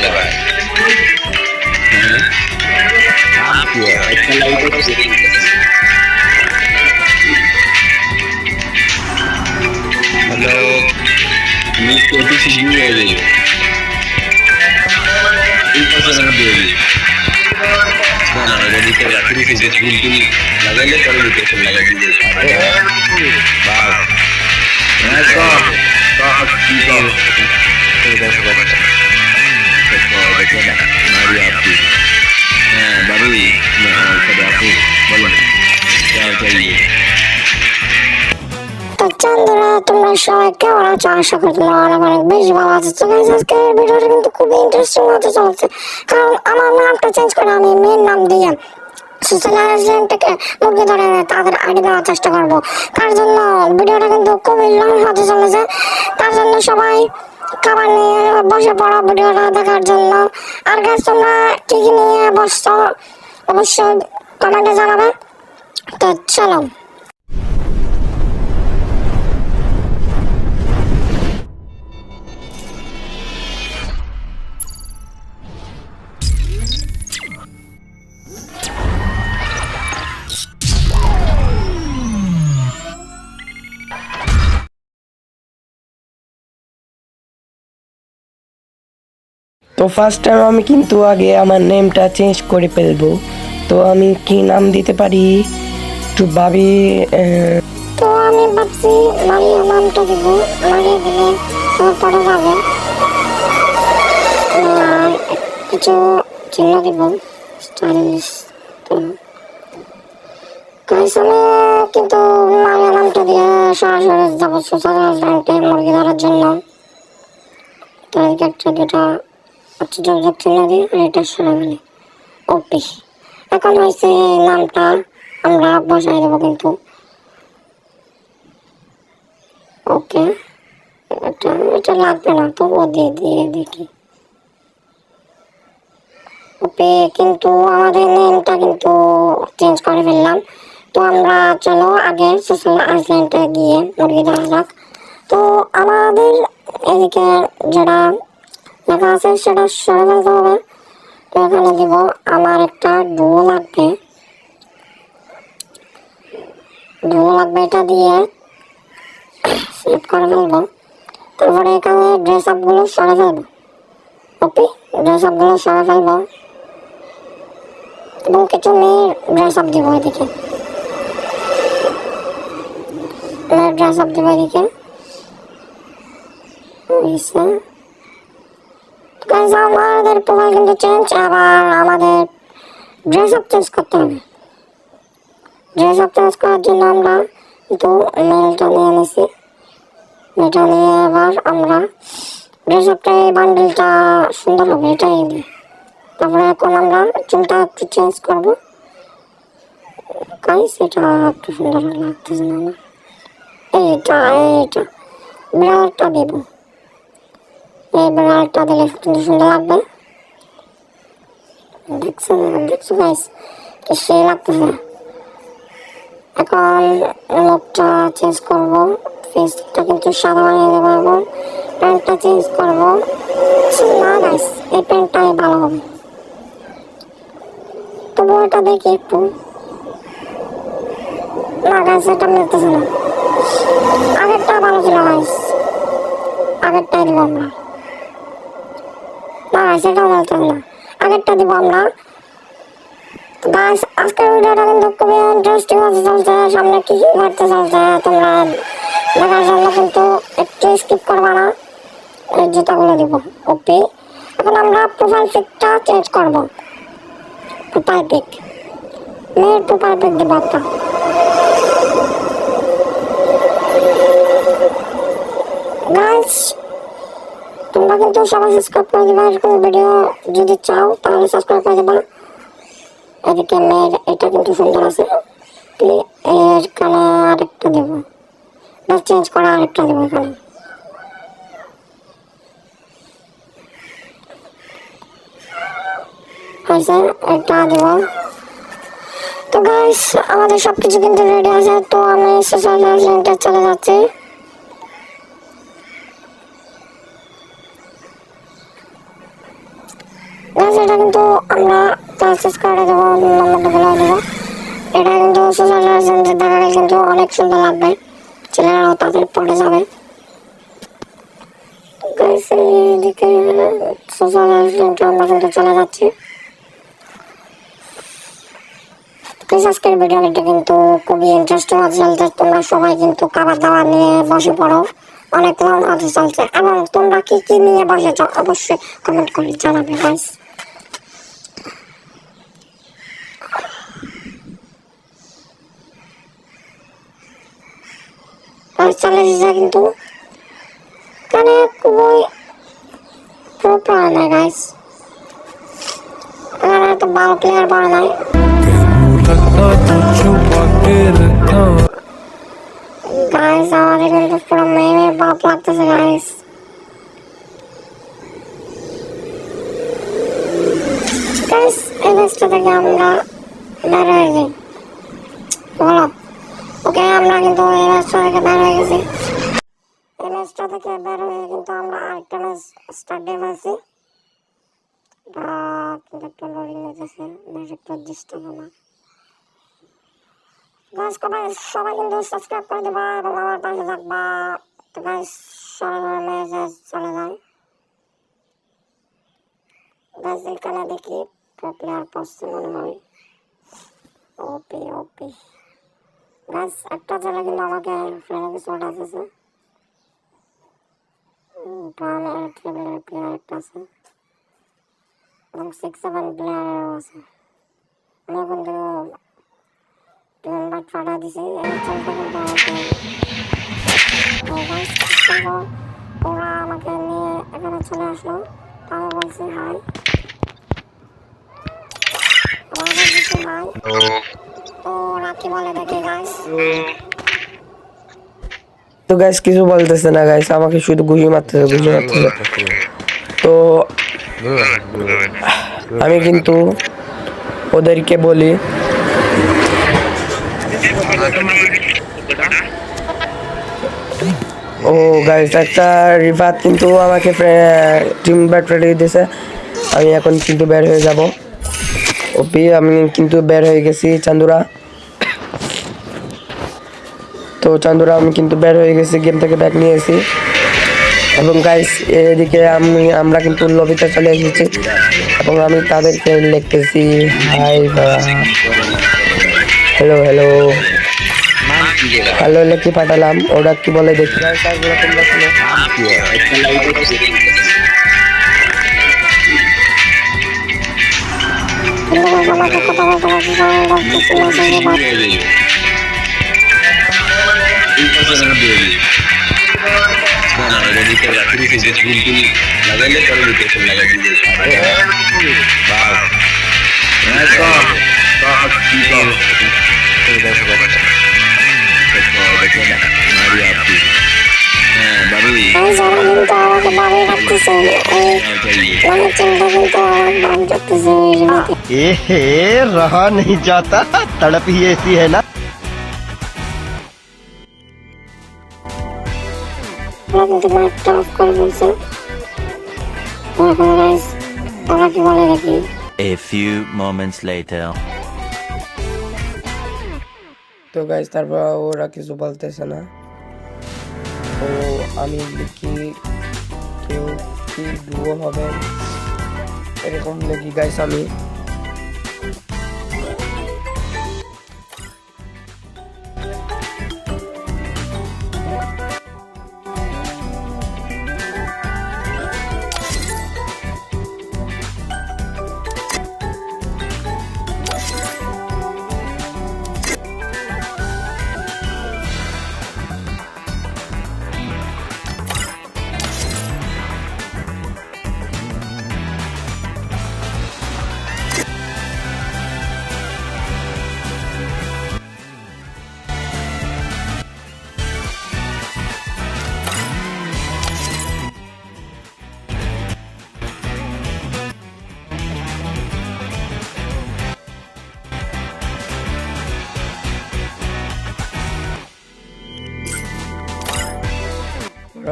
রে ভাই? নাম কি একটা লাইভে হ্যালো আমি কেটিসি দিয়ে দিই এই পাশে না দিয়ে দিই না না এটা দিতে রাখি দিতে কিন্তু লাগাইলে পরে দিতে লাগাই দিতে বাহ না তো কি তো এটা সব দেখো মারি আপনি হ্যাঁ বাবি কবে আপনি বলুন চাইয়ে তো চন্দ্রা তোমরা সবাই কেমন আছো? আশা করি তোমরা অনেক অনেক বেশি ভালো আছো। তো গাইস আজকের ভিডিওটা কিন্তু খুবই ইন্টারেস্টিং হতে চলছে, কারণ আমার নামটা চেঞ্জ করে আমি মেয়ের নাম দিয়ে সোশ্যাল অ্যাসিস্ট্যান্টকে মুরগি ধরে তাদের আইডি দেওয়ার চেষ্টা করবো। তার জন্য ভিডিওটা কিন্তু খুবই লং হতে চলেছে। তার জন্য সবাই খাবার নিয়ে বসে পড়ো ভিডিওটা দেখার জন্য। আর গাইস তোমরা কি কি নিয়ে বসছো অবশ্যই কমেন্টে জানাবে। তো চলো। তো ফার্স্ট টাইম আমি কিন্তু আগে আমার নেমটা চেঞ্জ করে ফেলবো। তো আমি কি নাম দিতে পারি একটু ভাবি। তো আমি ভাবছি মারিয়া নামটা দিব, মারিয়া দিলে পরে যাবে। আর কিছু চিহ্ন দিব স্টাইলিশ। তো গাইস আমি কিন্তু মারিয়া নামটা দিয়ে সরাসরি যাবো সোশ্যাল অ্যাসিস্ট্যান্টে মুরগি ধরার জন্য। তো এদিকে একটা দুটা যোগাযোগ চিহ্ন দিই আর এটা সরা গেলে ওপি। এখন হয়েছে নামটা আমরা বসাই দেবো কিন্তু। ওকে এটা লাগবে না, তো ও দিয়ে দিয়ে দেখি। ওকে কিন্তু আমাদের নেমটা কিন্তু চেঞ্জ করে ফেললাম। তো আমরা চলো আগে সোশ্যাল অ্যাসিস্ট্যান্টে গিয়ে মুরগি ধরা যাক। তো আমাদের এদিকে যেটা লেখা আছে সেটা সরে ফেলতে হবে। তো এখানে দিব আমার একটা ডুয়ো লাগবে, এটা দিয়ে সেভ করে ফেলবো। তারপরে এখানে ড্রেস আপগুলো সরে ফেলবো। ওকে ড্রেস আপগুলো সরে ফেলবো এবং কিছু মেয়ের ড্রেস আপ দিব এদিকে। মেয়ের ড্রেস আপ দিব এদিকে। আমাদের প্রোফাইল কিন্তু চেঞ্জ, আবার আমাদের ড্রেস আপ চেঞ্জ করতে হবে। ড্রেস আপ চেঞ্জ করার জন্য আমরা কিন্তু মেলটা নিয়ে নিছি। এটা নিয়ে এবার আমরা ড্রেস আপটা এই বান্ডেলটা সুন্দর হবে এটাই দিই। তারপরে এখন আমরা চুলটা একটু চেঞ্জ করবো। গাইস এটা একটু সুন্দর লাগতেছে না না, এইটা বিড়ালটা দেব। এই বিড়ালটা দিলে কিন্তু সুন্দর লাগবে। দেখছো গাইস কি সেই লাগতেছে। এখন মুখটা চেঞ্জ করবো, ফেসটা কিন্তু সাদা বানিয়ে দেবো এবং প্যান্টটা চেঞ্জ করবো। না গাইস এই প্যান্টটাই ভালো হবে, তবু এটা দেখি একটু। না গাইস এটা মিলতেছে না, আগেরটা ভালো ছিল গাইস, আগেরটাই দিব আমরা। না গাইস এটাও মিলতেছে না, আগেরটা দিব আমরা। গাইস আজকের ভিডিওটা কিন্তু খুবই ইন্টারেস্টিং হতে চলছে, সামনে কি কি ঘটতে চলছে তোমরা দেখার জন্য কিন্তু একটু স্কিপ করবা না। এই জুতাগুলো দিব। ওকে এখন আমরা প্রোফাইল পিকটা চেঞ্জ করবো। প্রোফাইল পিক মেয়ের প্রোফাইল পিক দিব একটা। গাইস তোমরা কিন্তু সবাই সাবস্ক্রাইব করে দিবা, এরকম ভিডিও যদি চাও তাহলে সাবস্ক্রাইব করে দিবা। এদিকে মেয়ের এটা কিন্তু সুন্দর আছে, এর কানে আরেকটা দেব, চেঞ্জ করা আরেকটা দেবো এখানে। হয়েছে এটা দেব। তো গাইস আমাদের সবকিছু কিন্তু রেডি আছে। তো আমি সোশ্যাল অ্যাসিস্ট্যান্টে চলে যাচ্ছি। গাইস এটা কিন্তু আমরা মেসেজ করে দেবো, নম্বরটা বলে দেবো। এটা কিন্তু সোশ্যাল মিডিয়াতে দেখালে কিন্তু অনেক সুন্দর লাগবে, ছেলেরাও তাদের পড়ে যাবে। গাইস এইদিকে সোশ্যাল মিডিয়াতে আমরা কিন্তু চলে যাচ্ছি। প্লিজ আজকের ভিডিওটা কিন্তু খুবই ইন্টারেস্টিং হতে চলছে, তোমরা সবাই কিন্তু খাবার দাবার নিয়ে বসে পড়ো, অনেক লং হতে চলছে। এবং তোমরা কি কি নিয়ে বসেছ অবশ্যই কমেন্ট করে জানাবে গাইস। চলে এসেছে কিন্তু এখানে খুবই প্রপার না গাইস, এখানে তো ভালো প্লেয়ার পাওয়া নাই। গাইস আমাদের কিন্তু পুরো মেয়ে বাপ লাগতেছে গাইস। গাইস এই ম্যাচটা থেকে আমরা বের হয়ে যাই, বলো ওকে? আমরা কিন্তু এই ম্যাচটা থেকে বের হয়ে গেছি। এই ম্যাচটা থেকে বের হয়ে কিন্তু আমরা আরেকটা ম্যাচ স্টার্ট দিয়ে ফেলছি। কিন্তু একটু লোডিং নিতেছে, ম্যাচ একটু ডিস্টার্ব হলো। গাইস সবাই কিন্তু সাবস্ক্রাইব করে দেবা এবং আমার পাশে থাকবা। তো গাইস সবাই ম্যাচে চলে যায়। গাইস এখানে দেখি প্লেয়ার পড়ছে মনে হয়, ওপি ওপি। গাইস একটা ছেলে কিন্তু আমাকে ফ্রেন্ডকে শট আসছে, প্রাণ টেবিলের প্লেয়ার একটা আছে এবং 6-7 প্লেয়ারও আছে। আমি এখন তো ইনভাইট পাঠা দিছি, এই চলতে কিন্তু ওরা আমাকে নিয়ে এখানে চলে আসলো। তো আমি বলছি হাই, আমাকে দিচ্ছি হাই। তো ওরা কি বলে দেখি গাইস। তো গাইস কিছু বলতেছে না গাইস, আমাকে শুধু গুলি মারতেছে। তো আমি কিন্তু ওদেরকে বলি ও গাইস একটা রিফাত কিন্তু আমাকে টিম ব্যাটারি দিয়েছে। আমি এখন কিন্তু বের হয়ে যাব। ওপি আমি কিন্তু বের হয়ে গেছি চান্দুরা। তো চান্দুরা আমি কিন্তু বের হয়ে গেছি, গেম থেকে ব্যাক নিয়ে এসেছি। এবং গাইস এদিকে আমরা কিন্তু লবিতে চলে এসেছি এবং আমি তাদেরকে লিখতেছি হাই হ্যালো হ্যালো হ্যালো লিখে পাঠালাম। ওরা কি বলে দেখি তোমরা শুনো। আমাকে কথা বলতে লাগাইলে পরে লোকেশন লাগাই দিবে। रहा नहीं जाता, तड़प ही ऐसी है ना। A few moments later. তো গাইস তারপর ওরা কিছু বলতেছে না। তো আমি লিখি কেউ কি ডুও হবে এরকম লিখি গাইস আমি।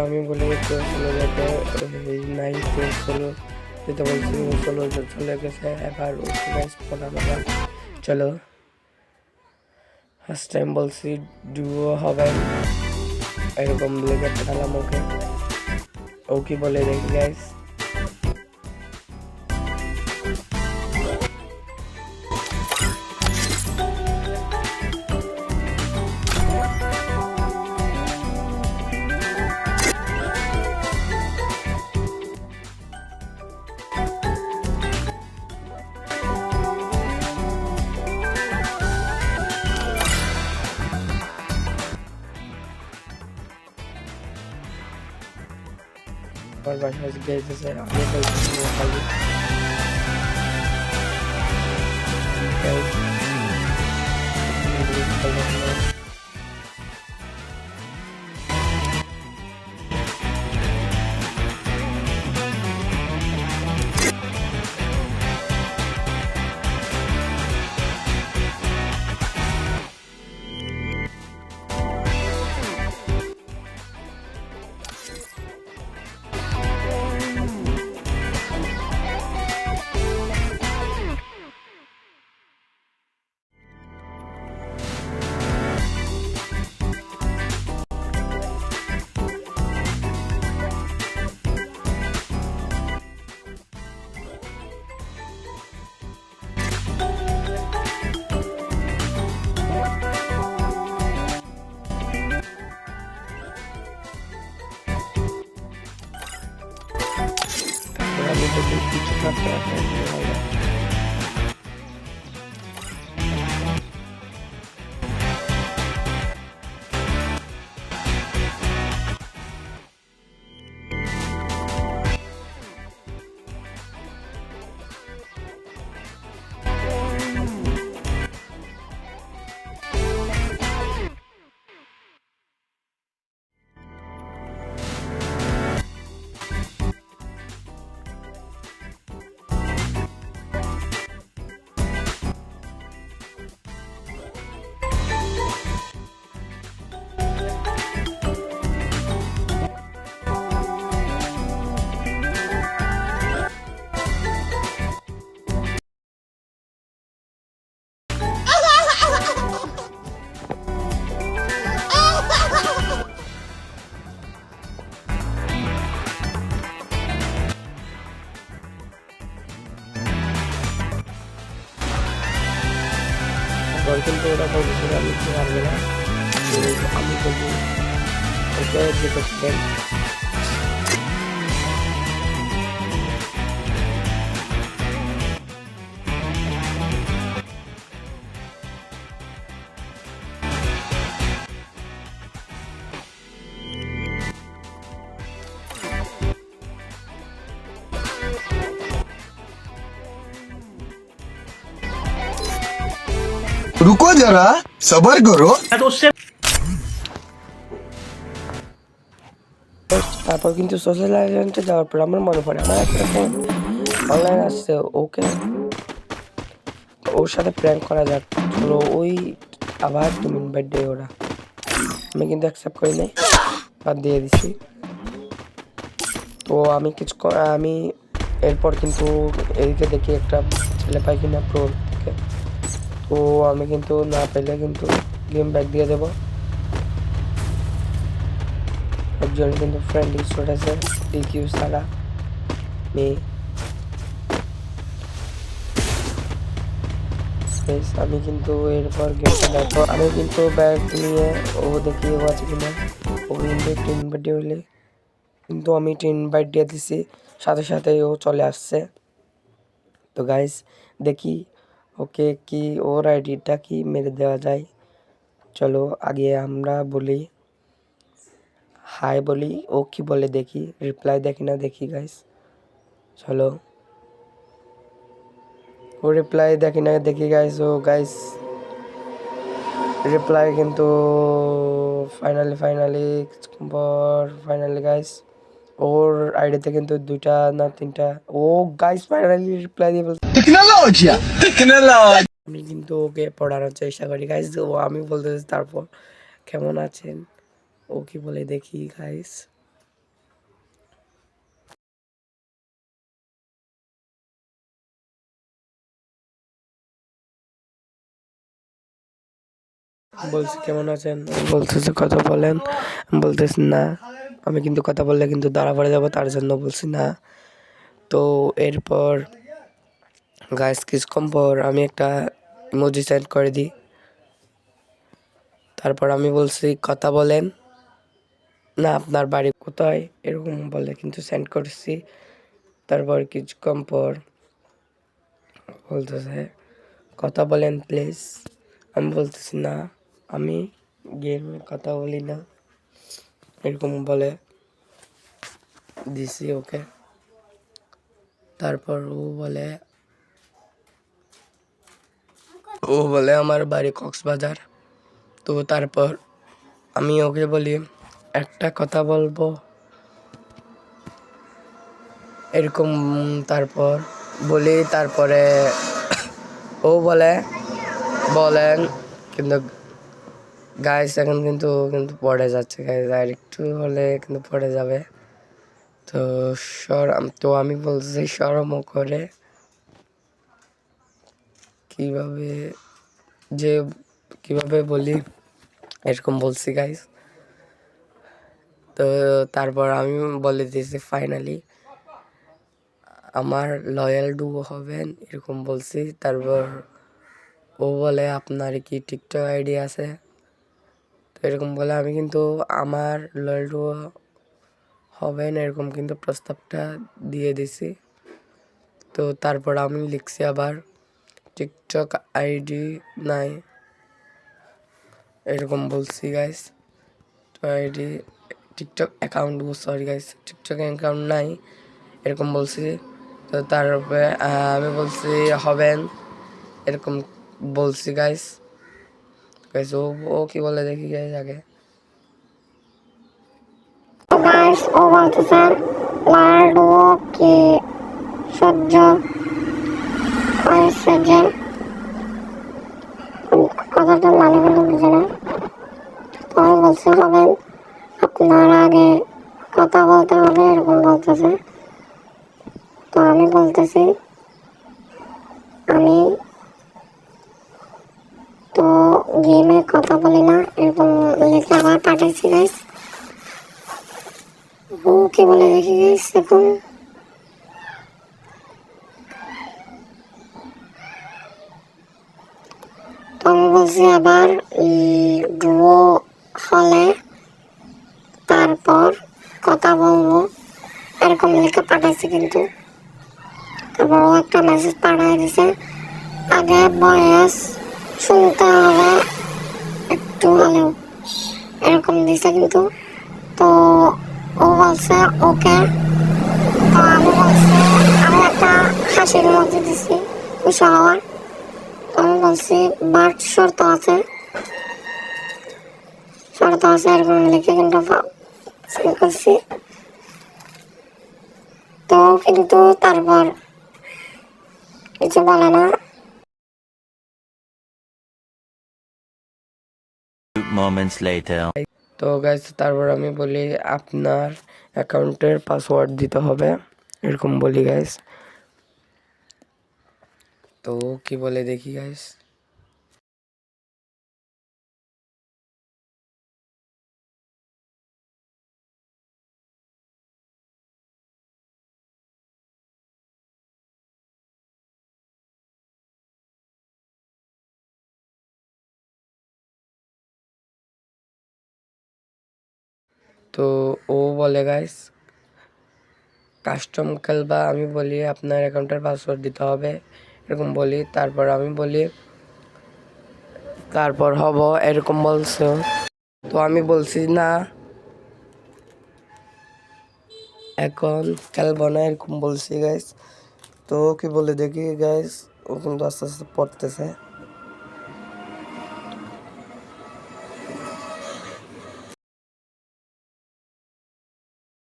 আমি বলি চলে যেতে নাই, চলো যেতে বলছি ও চলে গেছে। এবার ওকে গাইস পড়ানো যাক। চলো, ফার্স্ট টাইম বলছি ডুও হবে, এরকম লেগে পাঠালাম ওকে। ও কি বলে দেখি গাইস। আমার বাসায় গেছে, আমি বলছি খালি আমি তো কিছু থাকতে কিন্তু ওরা বলছিল আমি কি পারবে না, আমি বলবো ওকে যেতে পারেন। रुको जरा सबर करो। তারপর কিন্তু সোশ্যাল আইল্যান্ডে যাওয়ার পর আমার মনে পড়ে আমার একটা ফ্রেন্ড অনলাইন আসছে, ওর সাথে প্র্যাঙ্ক করা যাক। চলো ওই আবার 2 মিনিট বার্থডে ওরা, আমি কিন্তু অ্যাকসেপ্ট করি নাই, বাদ দিয়ে দিছি। তো আমি এরপর কিন্তু এদিকে দেখি একটা ছেলে পাই কিনা প্রো থেকে, তো আমি কিন্তু না পেলে কিন্তু গেম ব্যাক দিয়ে দেবো। একজন কিন্তু ফ্রেন্ড লিস্ট আছে ডিকিউ সারা মেয়ে, আমি কিন্তু এরপর গেমটা দেখো, আমি কিন্তু ব্যাগ নিয়ে ও দেখি ও আছে কিনা। ও কিন্তু একটু ইনভাইট হইলে কিন্তু আমি একটু ইনভাইট দিয়ে দিছি, সাথে সাথে ও চলে আসছে। তো গাইস দেখি ওকে কি ওর আইডিটা কি মেরে দেওয়া যায়। চলো আগে আমরা বলি হাই বলি, ও কি বলে দেখি, রিপ্লাই দেখি না দেখি গাইস। চলো ও রিপ্লাই দেখি না দেখি গাইস। ও গাইস রিপ্লাই কিন্তু ফাইনালি গাইস ওর আইডিতে কিন্তু 2টা না 3টা, ও গাইস ফাইনালি রিপ্লাই দিয়ে বলছে আমি কিন্তু ওকে পড়ানোর চেষ্টা করি গাইস। ও আমি বলতেছি তারপর কেমন আছেন, ও কি বলে দেখি গাইস। বলছি কেমন আছেন, বলতেছে কথা বলেন, আমি বলতেছি না, আমি কিন্তু কথা বললে কিন্তু দাঁড়া পড়ে যাবো, তার জন্য বলছি না। তো এরপর গাইস কিছুক্ষণ পর আমি একটা ইমোজি সেন্ড করে দিই। তারপর আমি বলছি কথা বলেন না, আপনার বাড়ি কোথায়, এরকম বলে কিন্তু সেন্ড করছি। তারপর কিছুক্ষণ পর বলতেছে কথা বলেন প্লিজ। আমি বলতেছি না, আমি গেমে কথা বলি না, এরকম বলে দিছি ওকে। তারপর ও বলে আমার বাড়ি কক্সবাজার। তো তারপর আমি ওকে বলি একটা কথা বলবো, এরকম। তারপর বলি, তারপরে ও বলে বলেন, কিন্তু গাইস এখন কিন্তু কিন্তু পড়ে যাচ্ছে গাইস, আর একটু হলে কিন্তু পড়ে যাবে। তো তো আমি বলছি শরমও করে, কিভাবে যে কিভাবে বলি, এরকম বলছি গাইস। তো তারপর আমি বলে দিয়েছি ফাইনালি আমার লয়াল ডুবো হবেন, এরকম বলছি। তারপর ও বলে আপনার কি টিকটক আইডি আছে, তো এরকম বলে আমি কিন্তু আমার লয়াল ডুবো হবেন এরকম কিন্তু প্রস্তাবটা দিয়ে দিছি। তো তারপর আমি লিখছি আবার টিকটক আইডি নাই, এরকম বলছি গাইস। তো ID TikTok account, sorry guys, TikTok account নাই, এরকম বলছি। তো তারপরে আমি বলছি হবেন, এরকম বলছি গাইস। গাইস ও কি বলে দেখি গাইস আগে। তো গাইস ও বলতেছে লাড্ডু কি সহ্য হয়েছে যে, কথাটা মানে কিন্তু বুঝে না। তো আমি বলছি হবেন, আপনার আগে কথা বলতে হবে, এরকম বলতেছে। তো আমি বলতেছি আমি তো গেমে কথা বলি না, এরকম লিখে আবার পাঠাইছি গাইস। ও কি বলে দেখি গাইস এখন। তো আমি বলছি আবার ডুয়ো হলে তারপর কথা বলবো, এরকম লিখে পাঠাইছি কিন্তু। তারপর ও একটা মেসেজ পাঠিয়ে দিছে আগে ভয়েস শুনতে হবে একটু হলেও, এরকম দিছে কিন্তু। তো ও বলছে ওকে। তো আমি বলছি, আমি একটা হাসির মধ্যে দিছি খুশি হওয়ার। তো আমি বলছি বাট শর্ত আছে, শর্ত আছে, এরকম লিখে কিন্তু সেন্ড করছি। তো কিন্তু তারপর কিছু বলে না। Moments later. তো গাইস তারপর আমি বলি আপনার অ্যাকাউন্টের পাসওয়ার্ড দিতে হবে, এরকম বলি গাইস। তো কি বলে দেখি গাইস। তো ও বলে গাইস কাস্টম খেলবা, আমি বলি আপনার অ্যাকাউন্টের পাসওয়ার্ড দিতে হবে, এরকম বলি। তারপর আমি বলি তারপর হব, এরকম বলছো। তো আমি বলছি না এখন খেলবো না, এরকম বলছি গাইস। তো কি বলে দেখি গাইস, ও কিন্তু আস্তে আস্তে পড়তেছে।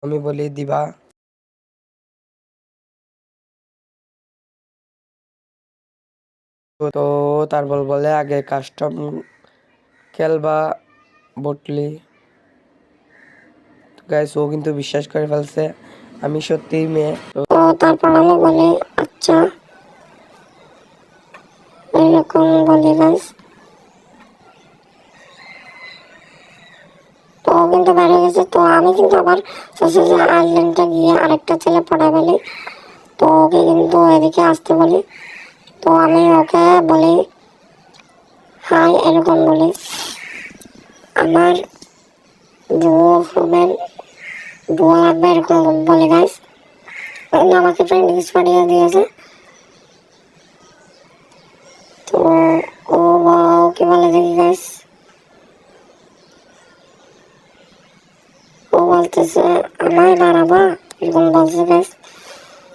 আমি বলি দিবা, তো তারপর বলে আগে কাস্টম খেলবা বটলি। গাইস ও কিন্তু বিশ্বাস করে ফেলছে আমি সত্যিই মেয়ে। তো তারপর আমি বলি আচ্ছা, এরকম বলি গাইস। ও কিন্তু বের হয়ে গেছে। তো আমি কিন্তু আবার সোজা যে আইল্যান্ডটা গিয়ে আরেকটা ছেলে পড়ায় ফেলি। তো ওকে কিন্তু এদিকে আসতে বলি। তো আমি ওকে বলি হাই, এরকম বলি আমার ডুয়ো হবেন, ডুয়ো লাগবে, এরকম বলি গাইস। আমাকে ফ্রেন্ড রিকোয়েস্ট পাঠিয়ে দিয়েছে। তো ও কি বলে দেখি গাইস, ও বলতেছে আমায় বাড়াবা, এরকম বলছে গাইস।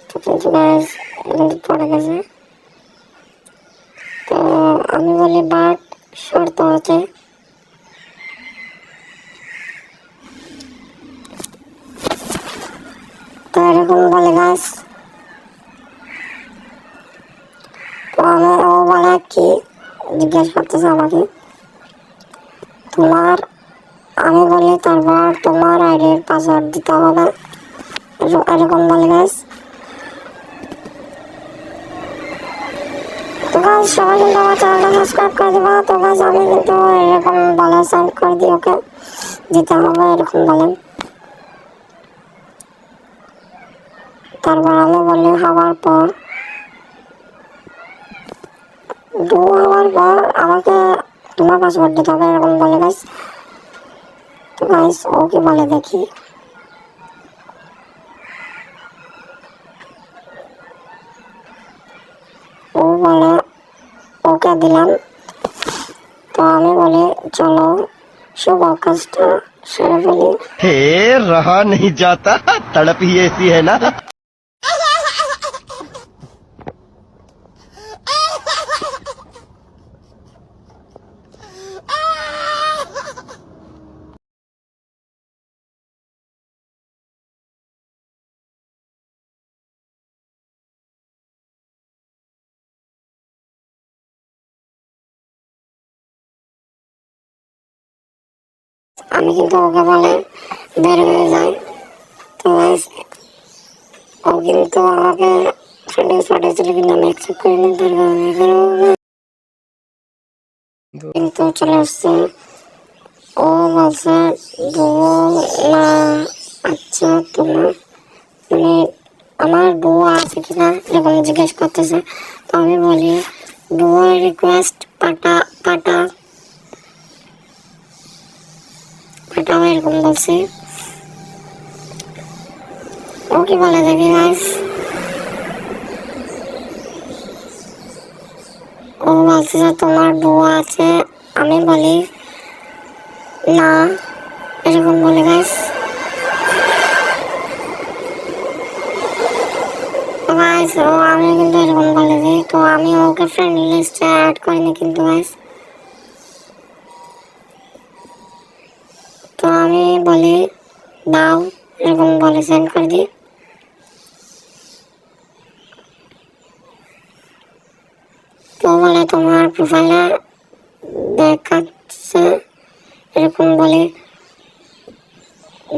তো কিন্তু গাইস কিন্তু পড়ে গেছে। তো আমি বলি বাট শর্ত আছে। তো এরকম বলে গাইস। তো ও বলে কি জিজ্ঞেস করতেছে আমাকে তোমার, আমি বলি তারপর তোমার আইডির পাসওয়ার্ড দিতে হবে, এরকম বলে গাইস। তো গাইস সবাই কিন্তু আমার চ্যানেলটা সাবস্ক্রাইব করে দিবা। তো গাইস আমি কিন্তু এরকম বলে সেন্ড করে দিই ওকে, দিতে হবে এরকম বলেন। তারপর আমি বলি হওয়ার পর 2 আওয়ার পর আমাকে তোমার পাসওয়ার্ড দিতে হবে, এরকম বলে গাইস। তো গাইস ও কি বলে দেখি। ও বলে ওকে দিলাম। তো আমি বলি চলো শুভ কাজটা সেরে ফেলি। हे रहा नहीं जाता, तड़प ही ऐसी है ना। আমি কিন্তু ওকে বলে বের হয়ে যাই। তো গাইস ও কিন্তু আমাকে ফ্রেন্ড রিকোয়েস্ট পাঠিয়েছিল কিন্তু আমি অ্যাকসেপ্ট করিনি, তার কারণে কিন্তু চলে আসছে। ও বলছে ডুয়ো না, আচ্ছা তোমার মানে আমার ডুয়ো আছে কিনা এরকম জিজ্ঞেস করতেছে। তো আমি বলি ডুয়ো রিকোয়েস্ট পাঠাও এরকম বলছি। ও কি বলে দেখি গাইস। ও বলছে যে তোমার ডুয়ো আছে, আমি বলি না, এরকম বলে গাইস। গাইস ও আমি কিন্তু এরকম বলে দিই। তো আমি ওকে ফ্রেন্ড লিস্টে অ্যাড করিনি কিন্তু গাইস। তো আমি বলি দাও, এরকম বলে সেন্ড করে দিই। তো বলে তোমার প্রোফাইলে দেখাচ্ছে, এরকম বলে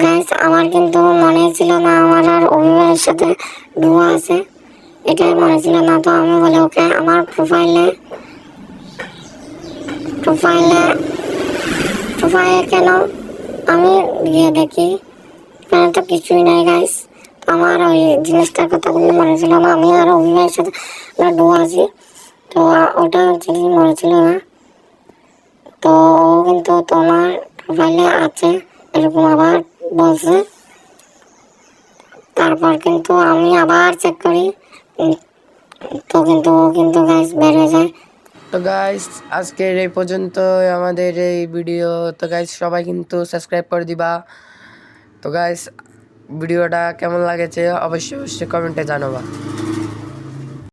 গাইস। আমার কিন্তু মনে ছিল না আমার আর অভিমানের সাথে ডুয়ো আছে, এটাই মনে ছিল না। তো আমি বলে ওকে আমার প্রোফাইলে কেন আমি গিয়ে দেখি এখানে তো কিছুই নাই গাইস। আমার ওই জিনিসটার কথা কিন্তু মনে ছিল না, আমি আর অভিমানের সাথে ডুয়ো আছি। তো ওটা জিনিস মনে ছিল না। তো ও কিন্তু তোমার প্রোফাইলে আছে এরকম আবার বলছে। তারপর কিন্তু আমি আবার চেক করি, তো কিন্তু ও কিন্তু গাইস বের হয়ে যায়। তো গাইস আজকের এই পর্যন্ত আমাদের এই ভিডিও। তো গাইস সবাই কিন্তু সাবস্ক্রাইব করে দিবা। তো গাইস ভিডিওটা কেমন লাগেছে অবশ্যই কমেন্টে জানাবা।